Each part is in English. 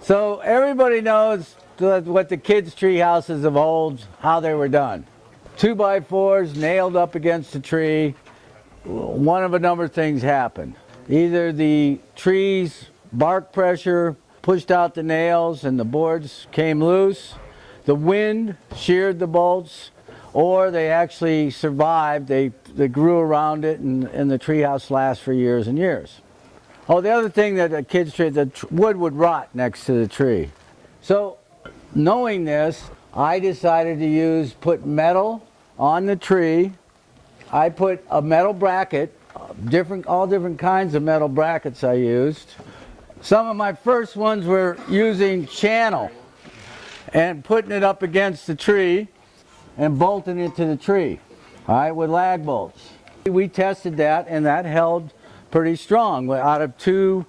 So everybody knows what the kids' tree houses of old, how they were done. 2x4s nailed up against the tree. One of a number of things happened. Either the tree's bark pressure pushed out the nails and the boards came loose, the wind sheared the bolts, or they actually survived. They grew around it, and the tree house lasts for years and years. Oh, the other thing that a kid's tree, the wood would rot next to the tree. So, knowing this, I decided to put metal on the tree. I put a metal bracket, all different kinds of metal brackets I used. Some of my first ones were using channel and putting it up against the tree and bolting it to the tree, all right, with lag bolts. We tested that, and that held pretty strong. Out of two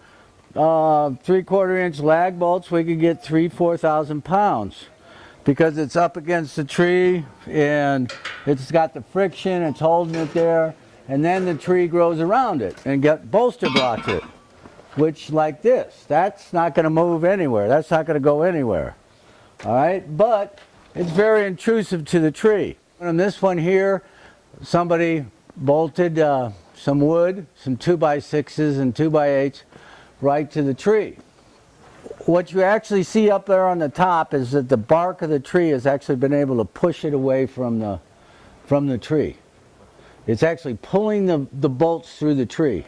3/4 inch lag bolts, we could get 4,000 pounds because it's up against the tree and it's got the friction, it's holding it there, and then the tree grows around it and bolster blocks it, which like this, that's not going to move anywhere, that's not going to go anywhere, all right, but it's very intrusive to the tree. On this one here, somebody bolted some wood, some 2x6s and 2x8s right to the tree. What you actually see up there on the top is that the bark of the tree has actually been able to push it away from the tree. It's actually pulling the bolts through the tree.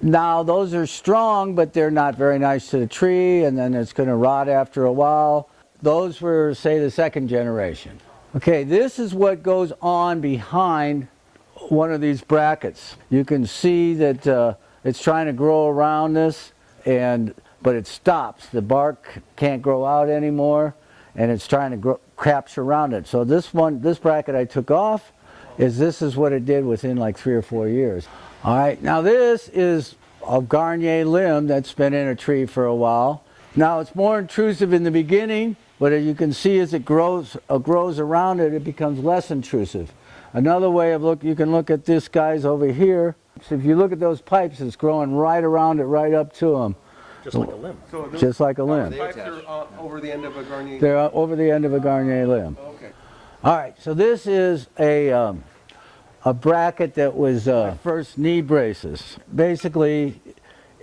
Now those are strong, but they're not very nice to the tree, and then it's going to rot after a while. Those were, say, the second generation. Okay, this is what goes on behind one of these brackets. You can see that it's trying to grow around this, but it stops. The bark can't grow out anymore, and it's trying to capture around it. So this bracket I took off, this is what it did within like 3 or 4 years. All right, now this is a Garnier limb that's been in a tree for a while. Now it's more intrusive in the beginning, but as you can see, as it grows around it, it becomes less intrusive. Another way of you can look at this guy's over here. So if you look at those pipes, it's growing right around it, right up to them. Just like a limb. So just like a limb. The pipes are over the end of a Garnier? They're over the end of a Garnier limb. Okay. All right, so this is a bracket that was first knee braces. Basically,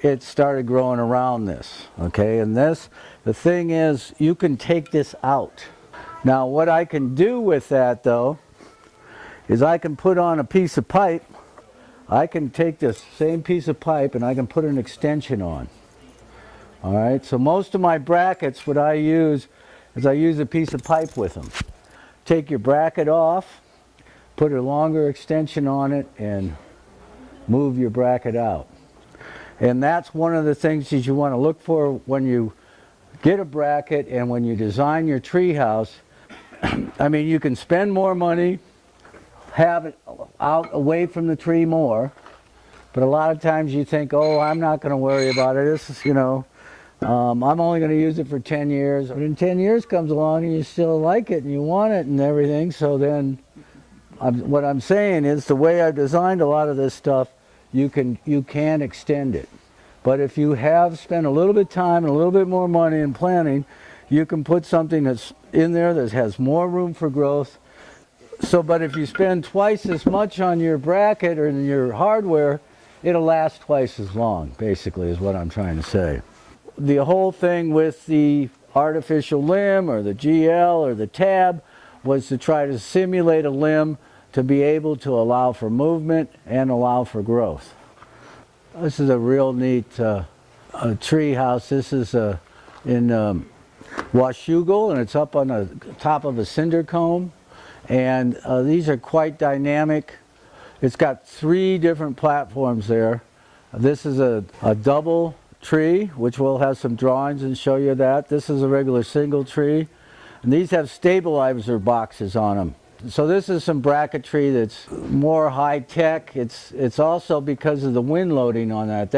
it started growing around this, okay? And the thing is, you can take this out. Now, what I can do with that, though, is I can put on a piece of pipe. I can take this same piece of pipe and I can put an extension on. All right, so most of my brackets, what I use is I use a piece of pipe with them. Take your bracket off, put a longer extension on it, and move your bracket out. And that's one of the things that you want to look for when you get a bracket and when you design your tree house. I mean, you can spend more money, have it out away from the tree more, but a lot of times you think, oh, I'm not going to worry about it. This is, I'm only going to use it for 10 years. But in 10 years comes along and you still like it and you want it and everything. So then what I'm saying is the way I've designed a lot of this stuff, you can extend it. But if you have spent a little bit of time and a little bit more money in planning, you can put something that's in there that has more room for growth. But if you spend twice as much on your bracket or your hardware, it'll last twice as long, basically, is what I'm trying to say. The whole thing with the artificial limb or the GL or the tab was to try to simulate a limb to be able to allow for movement and allow for growth. This is a real neat tree house. This is in Washougal, and it's up on the top of a cinder cone. And these are quite dynamic. It's got 3 different platforms there. This is a double tree, which we'll have some drawings and show you that. This is a regular single tree. And these have stabilizer boxes on them. So this is some Bracketree that's more high-tech. It's also because of the wind loading on that.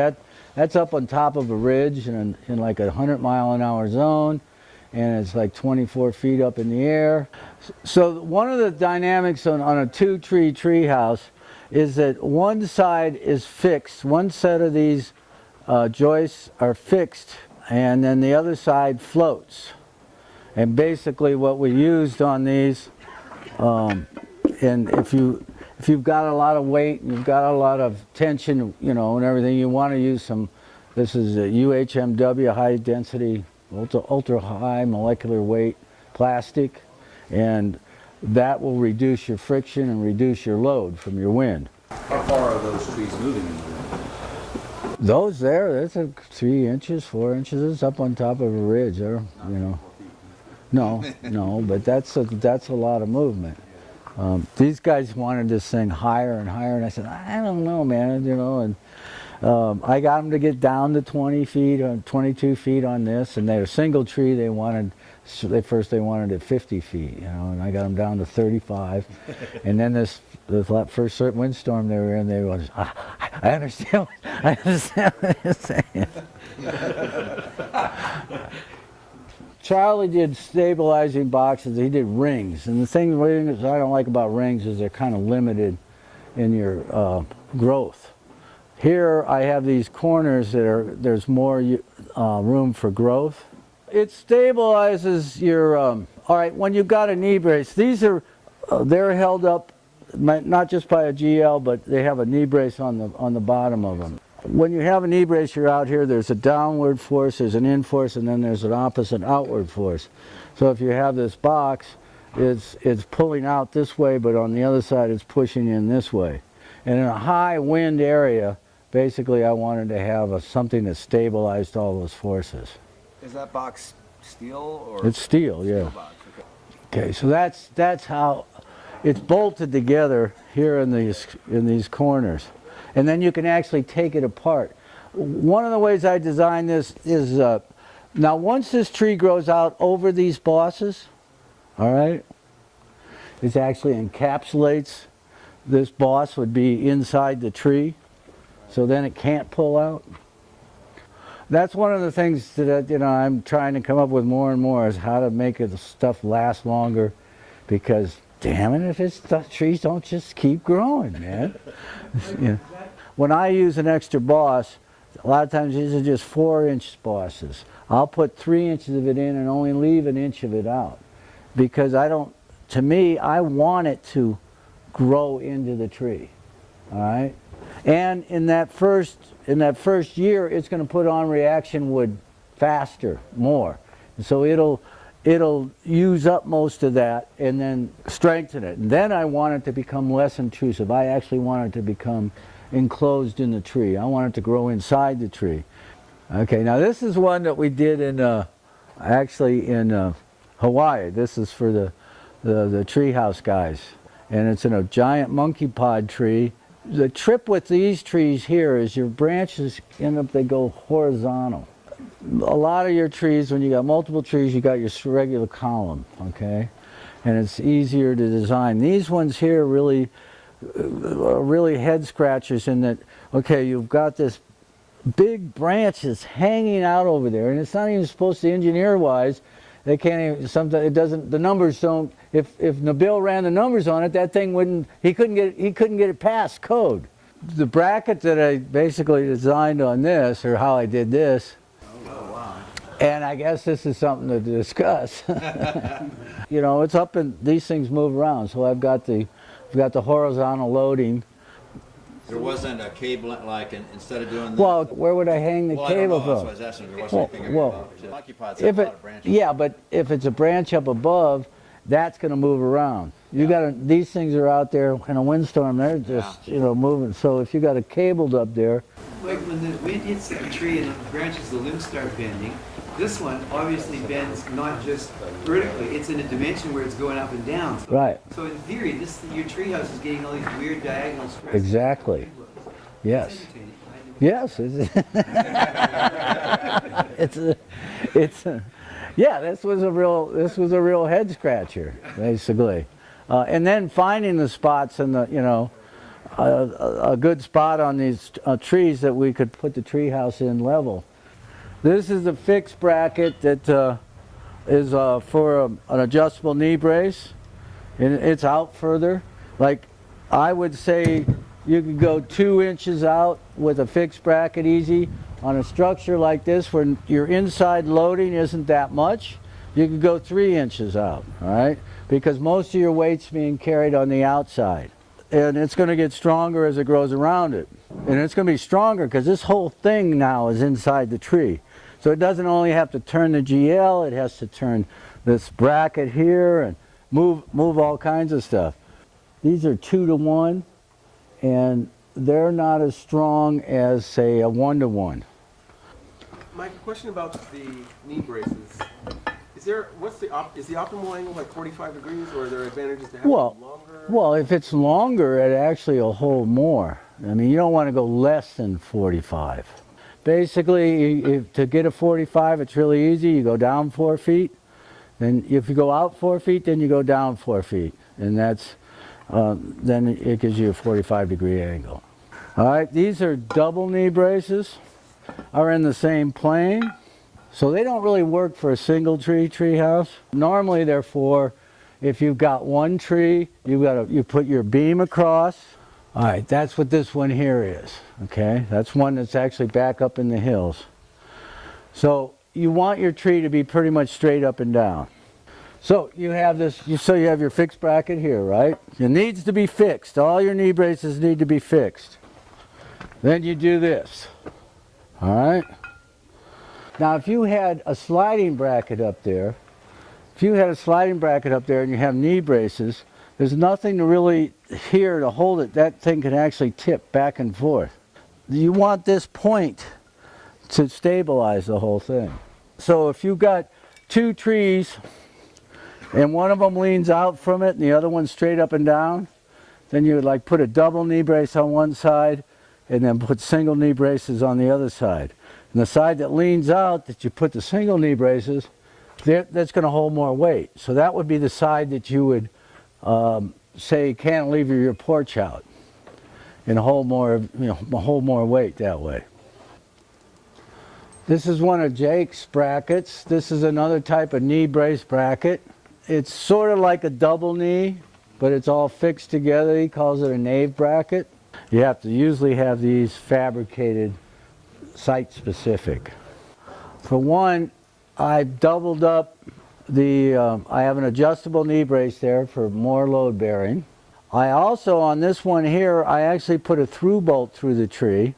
That's up on top of a ridge in like a 100-mile-an-hour zone. And it's like 24 feet up in the air. So one of the dynamics on a 2-tree tree house is that one side is fixed. One set of these joists are fixed and then the other side floats. And basically what we used on these, and if you've got a lot of weight, and you've got a lot of tension, you know, and everything, you want to use some, this is a UHMW, high density, ultra high molecular weight plastic, and that will reduce your friction and reduce your load from your wind. How far are those trees moving in the wind? Those there, that's a 3 inches, 4 inches. It's up on top of a ridge there, you know. No, but that's a lot of movement. These guys wanted this thing higher and higher, and I said, I don't know, man, you know. And I got them to get down to 20 feet or 22 feet on this, and they're a single tree. They wanted it 50 feet, you know, and I got them down to 35. And then this first windstorm they were in, they was, I understand what you're saying. Charlie did stabilizing boxes. He did rings, and the thing I don't like about rings is they're kind of limited in your growth. Here I have these corners there's more room for growth. It stabilizes your, all right, when you've got a knee brace, these are, they're held up not just by a GL, but they have a knee brace on the bottom of them. When you have a knee brace, you're out here, there's a downward force, there's an in force, and then there's an opposite outward force. So if you have this box, it's pulling out this way, but on the other side it's pushing in this way. And in a high wind area, basically I wanted to have something that stabilized all those forces. Is that box steel or? It's steel, yeah. Box, okay, so that's how it's bolted together here in these corners. And then you can actually take it apart. One of the ways I designed this is, now once this tree grows out over these bosses, all right, it actually encapsulates, this boss would be inside the tree, so then it can't pull out. That's one of the things that, you know, I'm trying to come up with more and more, is how to make the stuff last longer, because damn it if the trees don't just keep growing, man. You know. When I use an extra boss, a lot of times these are just 4-inch bosses. I'll put 3 inches of it in and only leave an inch of it out, because to me, I want it to grow into the tree, all right? And in that first year, it's going to put on reaction wood faster, more. So it'll use up most of that and then strengthen it. And then I want it to become less intrusive. I actually want it to become enclosed in the tree. I want it to grow inside the tree. Okay, now this is one that we did actually in Hawaii. This is for the Treehouse guys, and it's in a giant monkey pod tree. The trip with these trees here is your branches they go horizontal. A lot of your trees, when you got multiple trees, you got your regular column, okay, and it's easier to design. These ones here really head scratchers in that, okay, you've got this big branches hanging out over there, and it's not even supposed to, engineer wise, they can't even, sometimes it doesn't, the numbers don't, if Nabil ran the numbers on it, that thing wouldn't, he couldn't get it past code. The bracket that I basically designed on this, or how I did this, and I guess this is something to discuss. You know, it's up and these things move around, so I've got the horizontal loading. There wasn't a cable, like, instead of doing the... Well, where would I hang the cable I don't know, from? that's what I was asking. There wasn't anything Well, above. Monkey pods have a lot of branches. yeah, but if it's a branch up above, that's going to move around. These things are out there in a windstorm, they're just, you know, moving. So if you got it cabled up there. Like when the wind hits the tree and the branches, the limbs start bending, this one obviously bends not just vertically, it's in a dimension where it's going up and down. So, Right. So in theory, your treehouse is getting all these weird diagonal stretches. Exactly. Yes. It's entertaining. Yes. Yeah, this was a real head scratcher, basically. And then finding the spots and a good spot on these trees that we could put the treehouse in level. This is a fixed bracket that is for an adjustable knee brace, and it's out further. Like, I would say you could go 2 inches out with a fixed bracket easy. On a structure like this where your inside loading isn't that much, you could go 3 inches out, all right? Because most of your weight's being carried on the outside. And it's going to get stronger as it grows around it. And it's going to be stronger because this whole thing now is inside the tree. So it doesn't only have to turn the GL, it has to turn this bracket here and move all kinds of stuff. These are 2 to 1, and they're not as strong as, say, a 1 to 1. Mike, a question about the knee braces. Is the optimal angle like 45 degrees, or are there advantages to having them longer? Well, if it's longer, it actually will hold more. I mean, you don't want to go less than 45. Basically, to get a 45, it's really easy. You go down 4 feet. Then if you go out 4 feet, then you go down 4 feet. And that's, then it gives you a 45-degree angle. All right, these are double knee braces, are in the same plane. So they don't really work for a single tree house. Normally they're for, if you've got one tree, you put your beam across. All right, that's what this one here is, okay? That's one that's actually back up in the hills. So you want your tree to be pretty much straight up and down. So you have this, so you have your fixed bracket here, right? It needs to be fixed. All your knee braces need to be fixed. Then you do this, all right? Now if you had a sliding bracket up there, and you have knee braces, there's nothing to really here to hold it. That thing can actually tip back and forth. You want this point to stabilize the whole thing. So if you've got 2 trees and one of them leans out from it and the other one's straight up and down, then you would like put a double knee brace on one side and then put single knee braces on the other side. And the side that leans out, that you put the single knee braces, that's going to hold more weight. So that would be the side that you would say cantilever your porch out and hold more, hold more weight that way. This is one of Jake's brackets. This is another type of knee brace bracket. It's sort of like a double knee, but it's all fixed together. He calls it a nave bracket. You have to usually have these fabricated site specific. For one, I've doubled up I have an adjustable knee brace there for more load bearing. I also, on this one here, I actually put a through bolt through the tree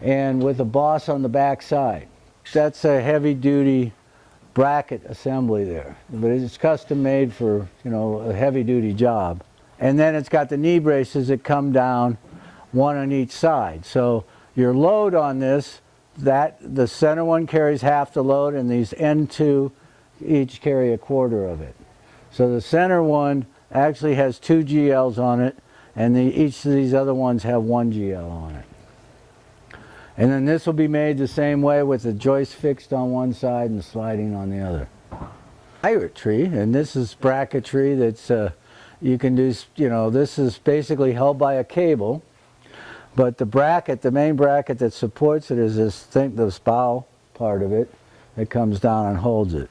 and with a boss on the back side. That's a heavy duty bracket assembly there, but it's custom made for, a heavy duty job. And then it's got the knee braces that come down, one on each side. So your load on this, the center one carries half the load and these end 2 each carry 1/4 of it. So the center one actually has 2 GLs on it, and each of these other ones have 1 GL on it. And then this will be made the same way with the joist fixed on one side and sliding on the other. Pirate tree, and this is Bracketree. That's you can do, this is basically held by a cable, but the bracket, the main bracket that supports it is this thing, the bow part of it that comes down and holds it.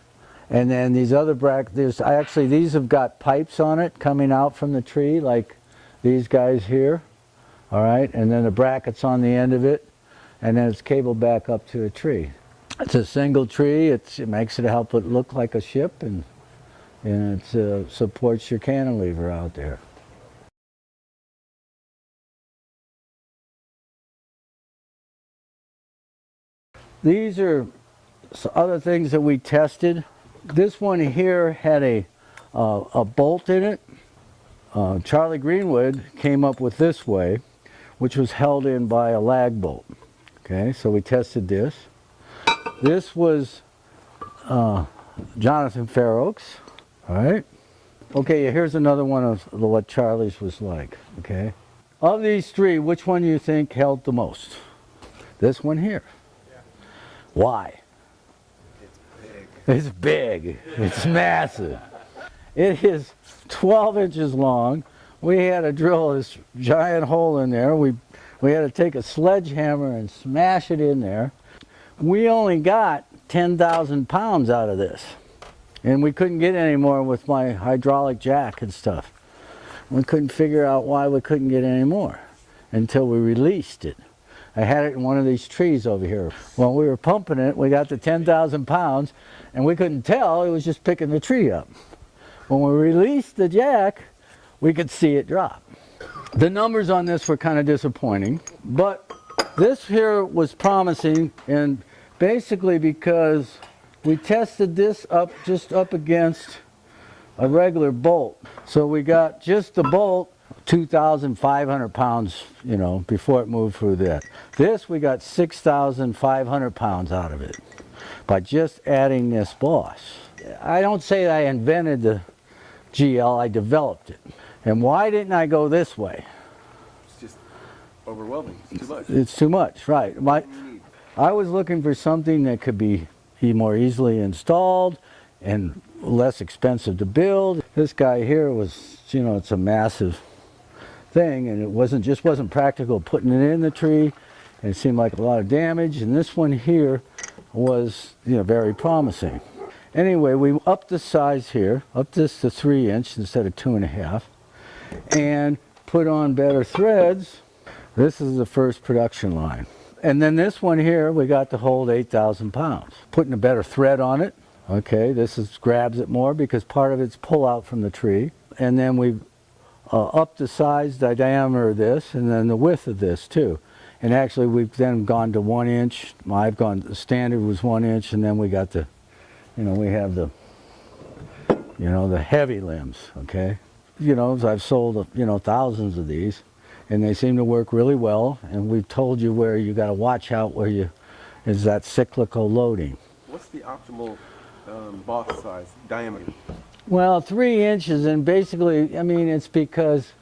And then these other brackets, these have got pipes on it coming out from the tree, like these guys here, all right? And then the bracket's on the end of it, and then it's cabled back up to a tree. It's a single tree. It makes it help it look like a ship, and it supports your cantilever out there. These are other things that we tested. This one here had a bolt in it. Charlie Greenwood came up with this way, which was held in by a lag bolt. Okay, so we tested this. This was Jonathan Fair Oaks. All right. Okay, here's another one of what Charlie's was like. Okay. Of these 3, which one do you think held the most? This one here. Yeah. Why? It's big. It's massive. It is 12 inches long. We had to drill this giant hole in there. We had to take a sledgehammer and smash it in there. We only got 10,000 pounds out of this. And we couldn't get any more with my hydraulic jack and stuff. We couldn't figure out why we couldn't get any more until we released it. I had it in one of these trees over here. When we were pumping it, we got to 10,000 pounds, and we couldn't tell, it was just picking the tree up. When we released the jack, we could see it drop. The numbers on this were kind of disappointing, but this here was promising, and basically because we tested this up just up against a regular bolt. So we got just the bolt 2,500 pounds, you know, before it moved through that. This we got 6,500 pounds out of it by just adding this boss. I don't say I invented the GL, I developed it. And why didn't I go this way? It's just overwhelming. It's too much. It's too much, right. I was looking for something that could be more easily installed and less expensive to build. This guy here was, you know, it's a massive thing, and it just wasn't practical putting it in the tree, and it seemed like a lot of damage. And this one here was, you know, very promising. Anyway, we upped the size here, upped this to 3-inch instead of 2.5, and put on better threads. This is the first production line. And then this one here, we got to hold 8,000 pounds. Putting a better thread on it. Okay, grabs it more because part of it's pull out from the tree. And then we upped the size, the diameter of this, and then the width of this too. And actually we've then gone to 1 inch. The standard was 1 inch, and then we got the, you know, we have the, you know, the heavy limbs, okay? You know, I've sold, you know, thousands of these, and they seem to work really well. And we've told you where you got to watch out is that cyclical loading. What's the optimal boss size, diameter? Well, 3 inches, and basically, I mean, it's because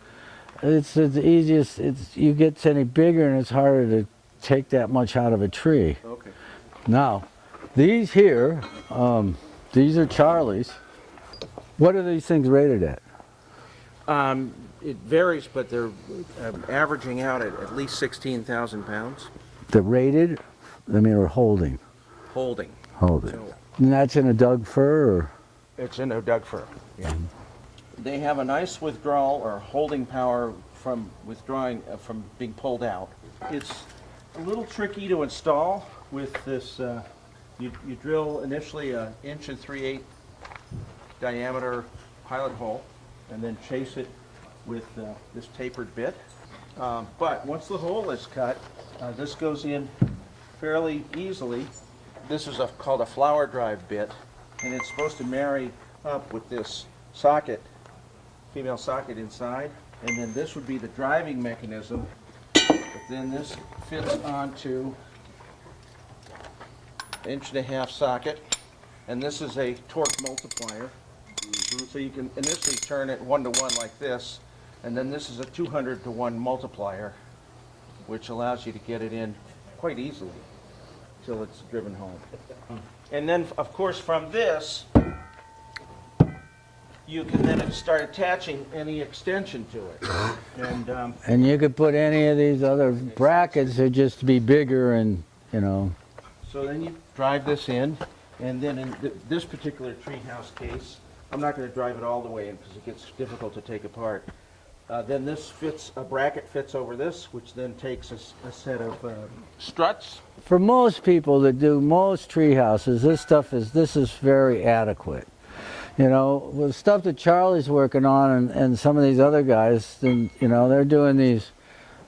it's the easiest. You get any bigger, and it's harder to take that much out of a tree. Okay. Now, these here, these are Charlie's. What are these things rated at? It varies, but they're averaging out at least 16,000 pounds. The rated, I mean, or holding? Holding. Holding. So And that's in a Doug fir, or? it's in a Doug fir. Yeah. They have a nice withdrawal or holding power from withdrawing from being pulled out. It's a little tricky to install with this. You drill initially an 1 3/8 diameter pilot hole, and then chase it with this tapered bit. But once the hole is cut, this goes in fairly easily. This is called a flower drive bit, and it's supposed to marry up with this socket, female socket inside, and then this would be the driving mechanism. But then this fits onto 1.5 inch socket, and this is a torque multiplier. So you can initially turn it 1 to 1 like this, and then this is a 200 to 1 multiplier, which allows you to get it in quite easily till it's driven home. And then, of course, from this, you can then start attaching any extension to it. And you could put any of these other brackets that just be bigger, and, you know. So then you drive this in, and then in this particular treehouse case, I'm not going to drive it all the way in because it gets difficult to take apart. Then this a bracket fits over this, which then takes a set of struts. For most people that do most tree houses, this is very adequate. You know, with stuff that Charlie's working on and some of these other guys, then, you know, they're doing these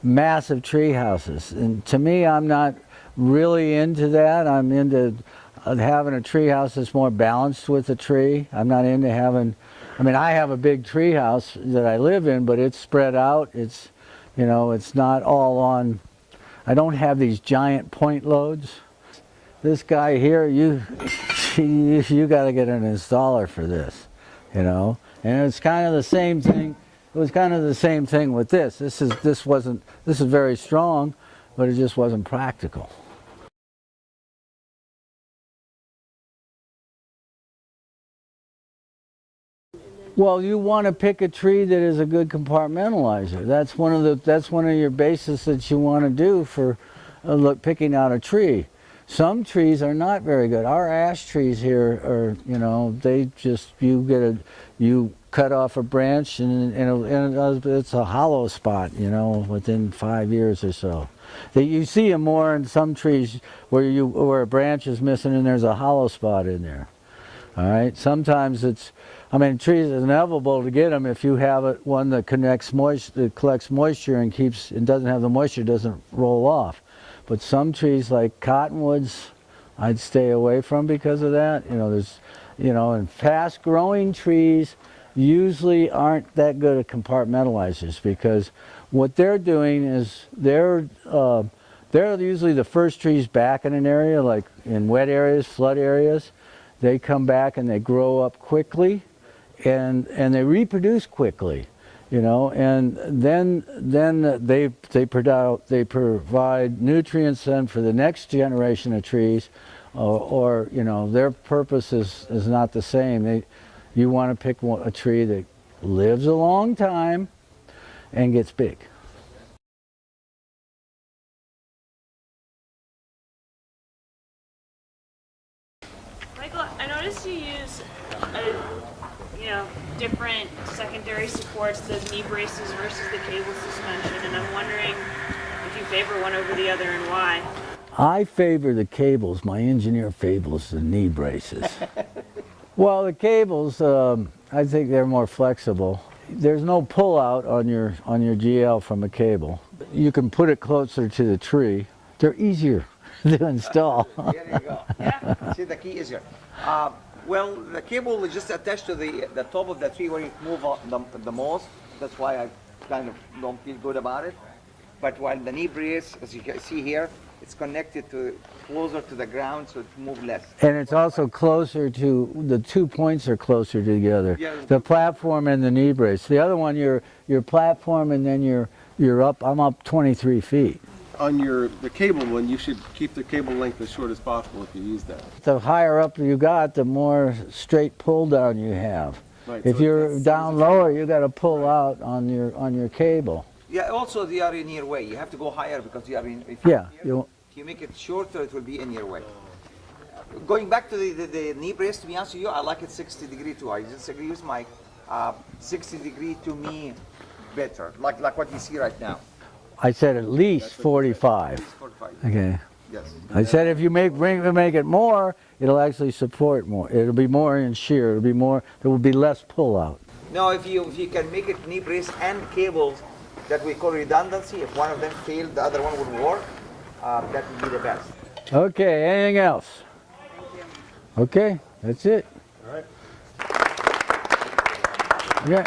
massive tree houses. And to me, I'm not really into that. I'm into having a tree house that's more balanced with the tree. I'm not into having, I mean, I have a big tree house that I live in, but it's spread out. It's, you know, it's not all on, I don't have these giant point loads. This guy here, you got to get an installer for this, you know. And it's kind of the same thing. It was kind of the same thing with this. This is very strong, but it just wasn't practical. Well, you want to pick a tree that is a good compartmentalizer. That's one of your bases that you want to do for picking out a tree. Some trees are not very good. Our ash trees here are, you know, they just, you cut off a branch and it's a hollow spot, you know, within 5 years or so. You see them more in some trees where a branch is missing and there's a hollow spot in there. All right. Sometimes it's, I mean, trees is inevitable to get them if you have one that collects moisture and doesn't have the moisture, doesn't roll off. But some trees like cottonwoods, I'd stay away from because of that. You know, and fast-growing trees usually aren't that good at compartmentalizers, because what they're doing is they're usually the first trees back in an area, like in wet areas, flood areas. They come back and they grow up quickly, and they reproduce quickly. You know, and then they provide nutrients then for the next generation of trees, or you know, their purpose is not the same. You want to pick a tree that lives a long time and gets big. Michael, I noticed you use different secondary supports, those knee braces versus the cable suspension, and I'm wondering if you favor one over the other and why. I favor the cables. My engineer favors the knee braces. Well, the cables, I think they're more flexible. There's no pull out on your GL from a cable. You can put it closer to the tree. They're easier to install. There you go. Yeah. See, the key is here. Well, the cable is just attached to the top of the tree where you move the most. That's why I kind of don't feel good about it. But while the knee brace, as you can see here, it's connected closer to the ground, so it moves less. And it's also closer to, the 2 points are closer together. Yeah. The platform and the knee brace. The other one, your platform, and then you're up, I'm up 23 feet. On the cable one, you should keep the cable length as short as possible if you use that. The higher up you got, the more straight pull down you have. Right, If so you're that's- down lower, you got to pull out on your cable. Yeah, also they are in your way. You have to go higher because you are in. If Yeah, if you make it shorter, it will be in your way. Going back to the knee brace, to be honest with you, I like it 60 degree too. I disagree with Mike. 60 degree to me better, like what you see right now. I said at least 45. At least 45. Okay. Yes. I said if you make it more, it'll actually support more. It'll be more in shear. It'll be more. There will be less pull out. No, if you can make it knee brace and cables that we call redundancy, if one of them failed, the other one would work. That would be the best. Okay. Anything else? Okay. That's it. All right. Okay.